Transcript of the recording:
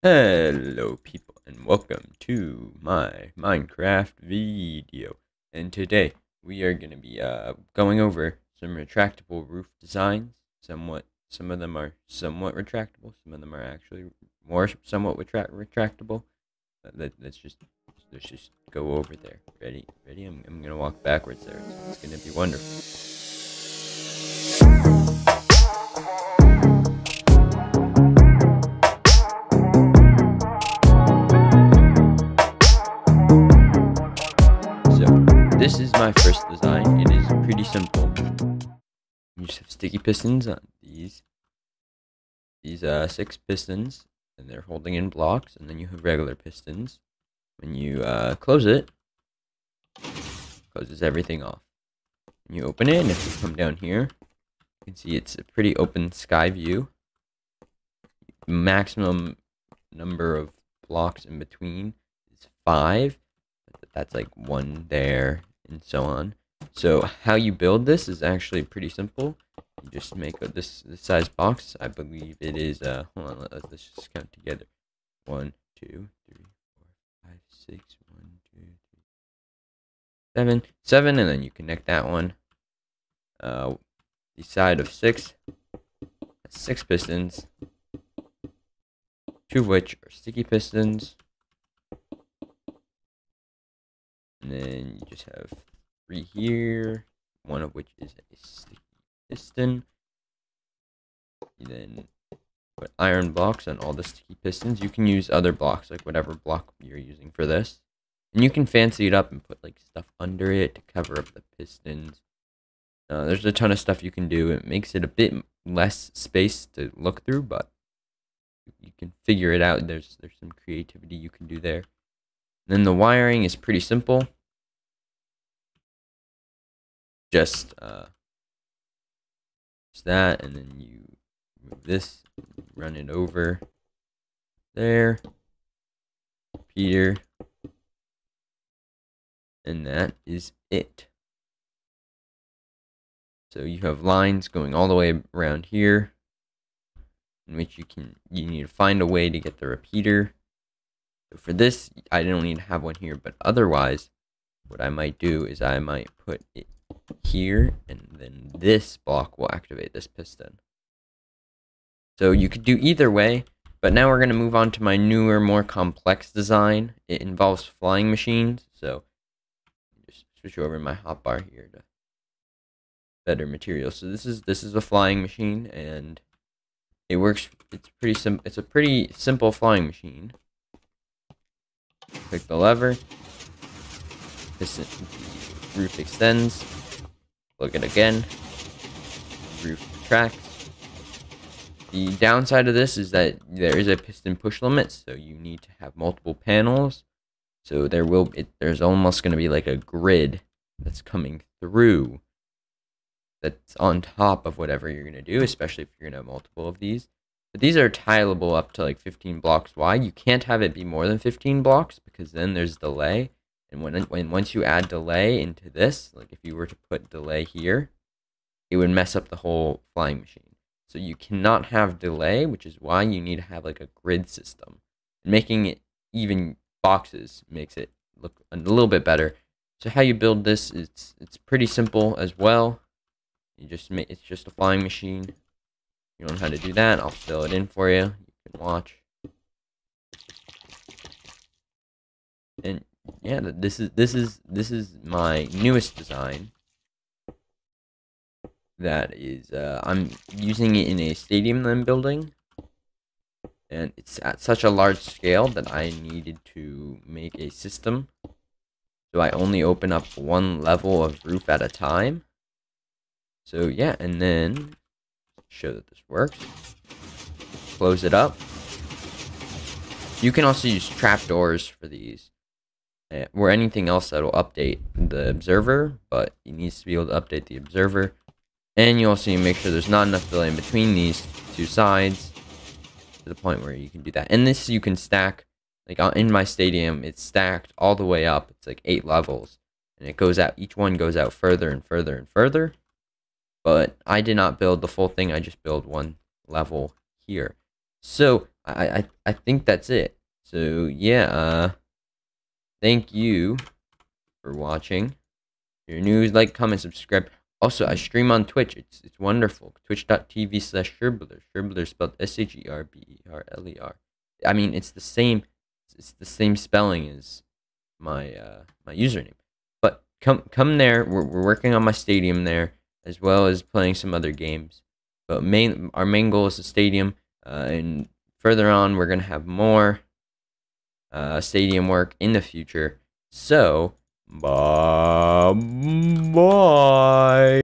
Hello people and welcome to my Minecraft video, and today we are going to be going over some retractable roof designs. Some of them are somewhat retractable, some of them are actually more somewhat retractable. Let's just go over there. Ready? I'm going to walk backwards there. It's going to be wonderful. This is my first design. It is pretty simple. You just have sticky pistons on these 6 pistons, and they're holding in blocks, and then you have regular pistons. When you close it, closes everything off. And you open it, and if you come down here, you can see it's a pretty open sky view. Maximum number of blocks in between is 5. That's like 1 there, and so on. So how you build this is actually pretty simple. You just make this size box. I believe it is hold on, let's just count together. 1 2 3 4 5 6 1 2 3 7, and then you connect that one. The side of 6 has 6 pistons, 2 of which are sticky pistons. And then you just have 3 here, 1 of which is a sticky piston. You then put iron blocks on all the sticky pistons. You can use other blocks, like whatever block you're using for this. And you can fancy it up and put like stuff under it to cover up the pistons. There's a ton of stuff you can do. It makes it a bit less space to look through, but you can figure it out. There's some creativity you can do there. And then the wiring is pretty simple. Just that, and then you move this, run it over there, repeater, and that is it. So you have lines going all the way around here, in which you need to find a way to get the repeater. So for this, I don't need to have one here, but otherwise, what I might do is I might put it here, and then this block will activate this piston. So you could do either way, but now we're going to move on to my newer, more complex design. It involves flying machines, so just switch over my hotbar here to better material. So this is a flying machine, and it works. It's a pretty simple flying machine. Click the lever, piston, roof extends. Look at it again. Roof retracts. The downside of this is that there is a piston push limit, so you need to have multiple panels. So there's almost going to be like a grid that's coming through that's on top of whatever you're going to do, especially if you're going to have multiple of these. But these are tileable up to like 15 blocks wide. You can't have it be more than 15 blocks because then there's delay. And once you add delay into this, like if you were to put delay here, it would mess up the whole flying machine. So you cannot have delay, which is why you need to have like a grid system. And making it even boxes makes it look a little bit better. So how you build this, it's pretty simple as well. It's just a flying machine. You don't know how to do that, I'll fill it in for you. You can watch. And yeah, this is my newest design. That is, I'm using it in a stadium that I'm building, and it's at such a large scale that I needed to make a system. So I only open up 1 level of roof at a time. So yeah, and then show that this works. Close it up. You can also use trapdoors for these. Or anything else that will update the observer, but it needs to be able to update the observer. And you also need to make sure there's not enough delay in between these 2 sides to the point where you can do that. And this you can stack, like in my stadium, it's stacked all the way up. It's like 8 levels, and it goes out. Each one goes out further and further and further. But I did not build the full thing. I just built 1 level here. So I think that's it. So yeah, thank you for watching. If you're new, like, comment, subscribe. Also, I stream on Twitch. It's wonderful. Twitch.tv/Sherbler. Sherbler spelled SHERBERLER. I mean, it's the same. It's the same spelling as my my username. But come there. We're working on my stadium there, as well as playing some other games. But our main goal is the stadium. And further on, we're gonna have more stadium work in the future. So bye bye.